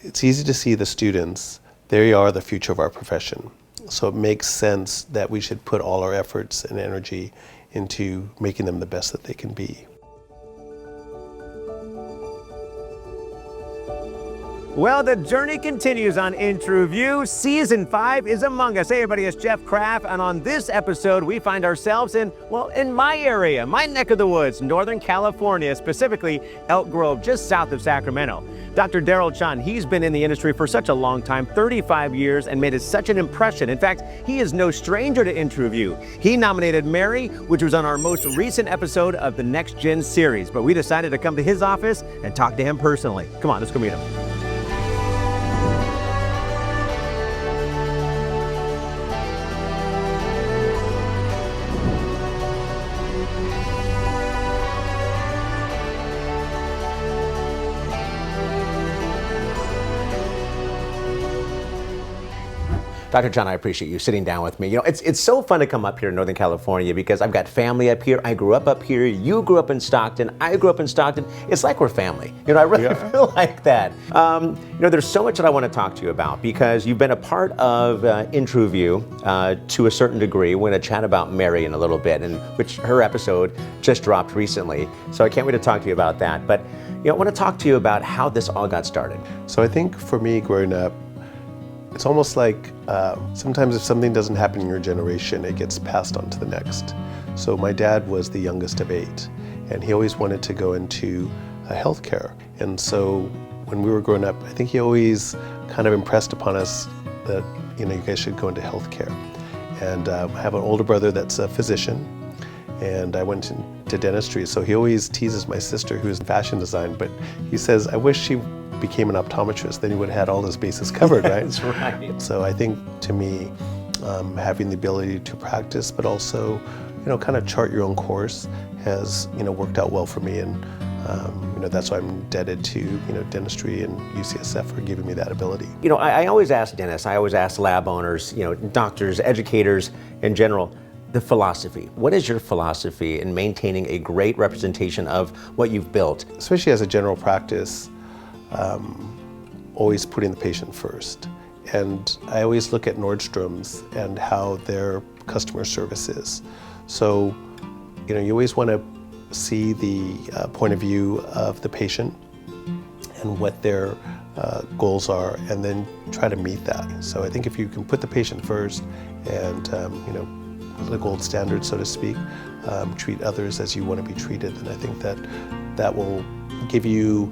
It's easy to see the students, they are the future of our profession. So it makes sense that we should put all our efforts and energy into making them the best that they can be. Well, the journey continues on InTRUview. Season 5 is among us. Hey everybody, it's Jeff Kraft, and on this episode we find ourselves in my area, my neck of the woods, Northern California, specifically Elk Grove, just south of Sacramento. Dr. Chun, he's been in the industry for such a long time, 35 years, and made such an impression. In fact, he is no stranger to InTRUview. He nominated Mary, which was on our most recent episode of the Next Gen series, but we decided to come to his office and talk to him personally. Come on, let's go meet him. Dr. Chun, I appreciate you sitting down with me. You know, it's so fun to come up here in Northern California because I've got family up here. I grew up here. You grew up in Stockton. I grew up in Stockton. It's like we're family. You know, I really feel like that. You know, there's so much that I want to talk to you about because you've been a part of InTRUview to a certain degree. We're going to chat about Mary in a little bit, and which her episode just dropped recently. So I can't wait to talk to you about that. But you know, I want to talk to you about how this all got started. So I think for me growing up, it's almost like sometimes if something doesn't happen in your generation, it gets passed on to the next. So my dad was the youngest of 8, and he always wanted to go into healthcare. And so when we were growing up, I think he always kind of impressed upon us that, you know, you guys should go into healthcare. And I have an older brother that's a physician, and I went into dentistry. So he always teases my sister, who's in fashion design, but he says, I wish she became an optometrist, then he would have had all his bases covered, right? That's right. So I think to me, having the ability to practice, but also, you know, kind of chart your own course has, you know, worked out well for me. And, you know, that's why I'm indebted to, you know, dentistry and UCSF for giving me that ability. You know, I always ask dentists, I always ask lab owners, you know, doctors, educators in general, the philosophy. What is your philosophy in maintaining a great representation of what you've built? Especially as a general practice, always putting the patient first. And I always look at Nordstrom's and how their customer service is. So, you know, you always want to see the point of view of the patient and what their goals are, and then try to meet that. So I think if you can put the patient first and, you know, the gold standard, so to speak, treat others as you want to be treated, then I think that will give you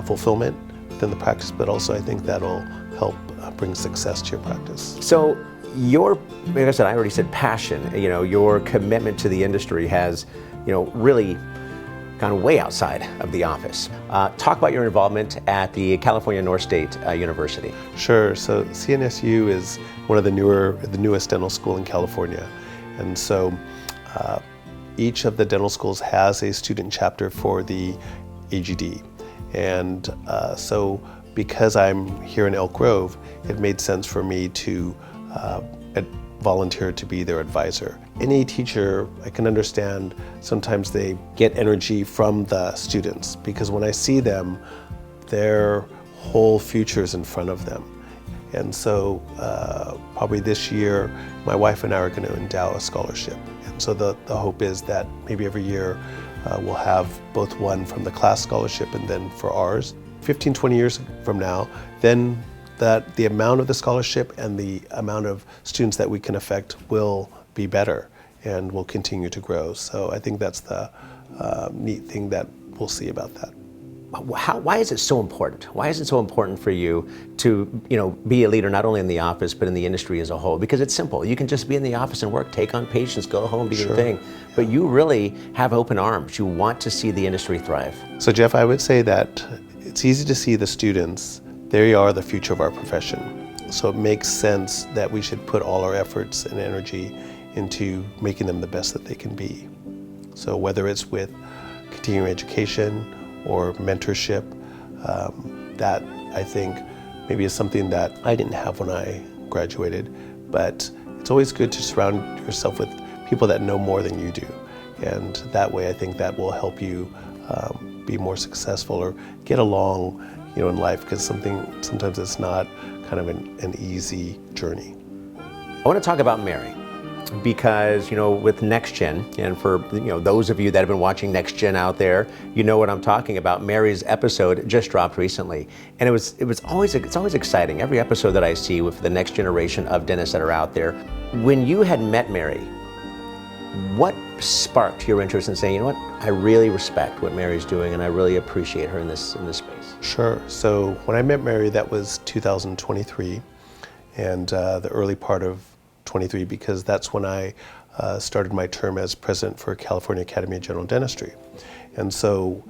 fulfillment within the practice, but also I think that'll help bring success to your practice. So like I said, I already said passion, you know, your commitment to the industry has, you know, really gone way outside of the office. Talk about your involvement at the California North State University. Sure, so CNSU is one of the newest dental school in California. And so each of the dental schools has a student chapter for the AGD. And so because I'm here in Elk Grove, it made sense for me to volunteer to be their advisor. Any teacher, I can understand sometimes they get energy from the students, because when I see them, their whole future is in front of them. And so probably this year, my wife and I are going to endow a scholarship. And so the hope is that maybe every year we'll have both one from the class scholarship and then for ours. 15, 20 years from now, then the amount of the scholarship and the amount of students that we can affect will be better and will continue to grow. So I think that's the neat thing that we'll see about that. Why is it so important? Why is it so important for you to, you know, be a leader not only in the office but in the industry as a whole? Because it's simple. You can just be in the office and work, take on patients, go home, do your thing. But you really have open arms. You want to see the industry thrive. So Jeff, I would say that it's easy to see the students. They are the future of our profession. So it makes sense that we should put all our efforts and energy into making them the best that they can be. So whether it's with continuing education or mentorship, that I think maybe is something that I didn't have when I graduated, but it's always good to surround yourself with people that know more than you do. And that way I think that will help you be more successful or get along, in life, because sometimes it's not kind of an easy journey. I want to talk about Mary, because with Next Gen, and for those of you that have been watching Next Gen out there, you know what I'm talking about. Mary's episode just dropped recently, and it's always exciting. Every episode that I see with the next generation of dentists that are out there. When you had met Mary, what sparked your interest in saying, you know what, I really respect what Mary's doing, and I really appreciate her in this space? Sure. So when I met Mary, that was 2023, and the early part of 23, because that's when I started my term as president for California Academy of General Dentistry. And so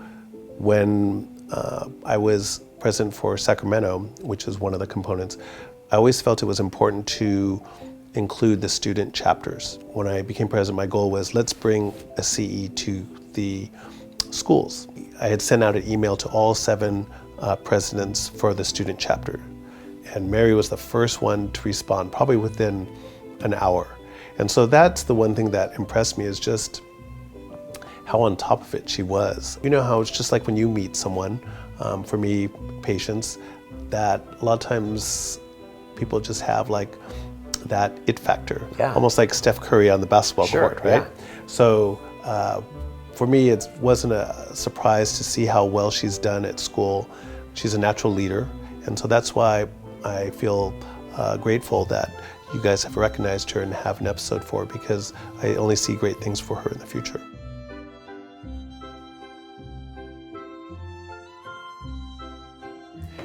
when I was president for Sacramento, which is one of the components, I always felt it was important to include the student chapters. When I became president, my goal was, let's bring a CE to the schools. I had sent out an email to all 7 presidents for the student chapter. And Mary was the first one to respond, probably within an hour. And so that's the one thing that impressed me, is just how on top of it she was. You know how it's just like when you meet someone, for me, patients, that a lot of times people just have like that it factor. Yeah. Almost like Steph Curry on the basketball court, right? Yeah. So for me, it wasn't a surprise to see how well she's done at school. She's a natural leader. And so that's why I feel grateful that you guys have recognized her and have an episode for her, because I only see great things for her in the future.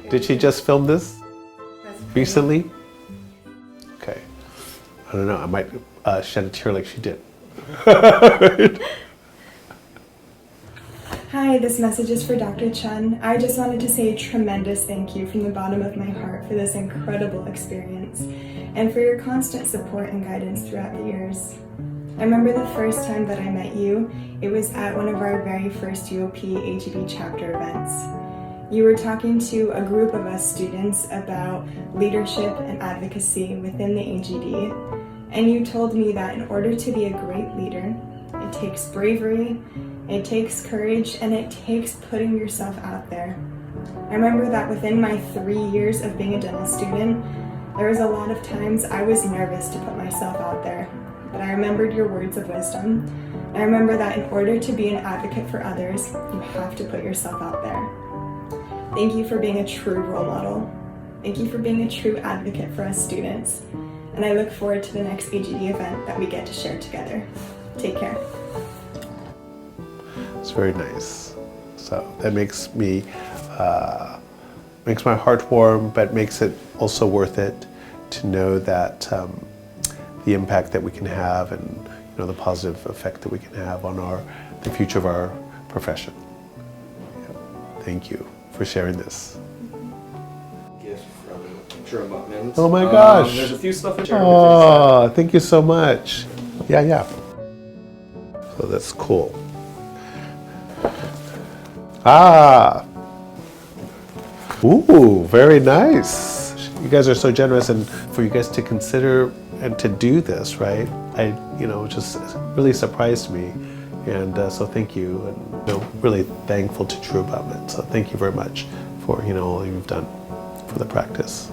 Did she just film this recently? Okay. I don't know, I might shed a tear like she did. Hi, this message is for Dr. Chun. I just wanted to say a tremendous thank you from the bottom of my heart for this incredible experience and for your constant support and guidance throughout the years. I remember the first time that I met you, it was at one of our very first UOP AGD chapter events. You were talking to a group of us students about leadership and advocacy within the AGD, and you told me that in order to be a great leader, it takes bravery, it takes courage, and it takes putting yourself out there. I remember that within my 3 years of being a dental student, there was a lot of times I was nervous to put myself out there, but I remembered your words of wisdom. I remember that in order to be an advocate for others, you have to put yourself out there. Thank you for being a true role model. Thank you for being a true advocate for us students. And I look forward to the next AGD event that we get to share together. Take care. It's very nice. So that makes me, makes my heart warm, but makes it also worth it to know that the impact that we can have, and the positive effect that we can have on the future of our profession. Yeah. Thank you for sharing this. Gift from TruAbutment. Oh my gosh! There's a few stuff in here. Oh, thank you so much. Yeah. So that's cool. Ooh, very nice. You guys are so generous, and for you guys to consider and to do this, right? Just really surprised me, and so thank you, and really thankful to TruAbutment. So thank you very much for all you've done for the practice.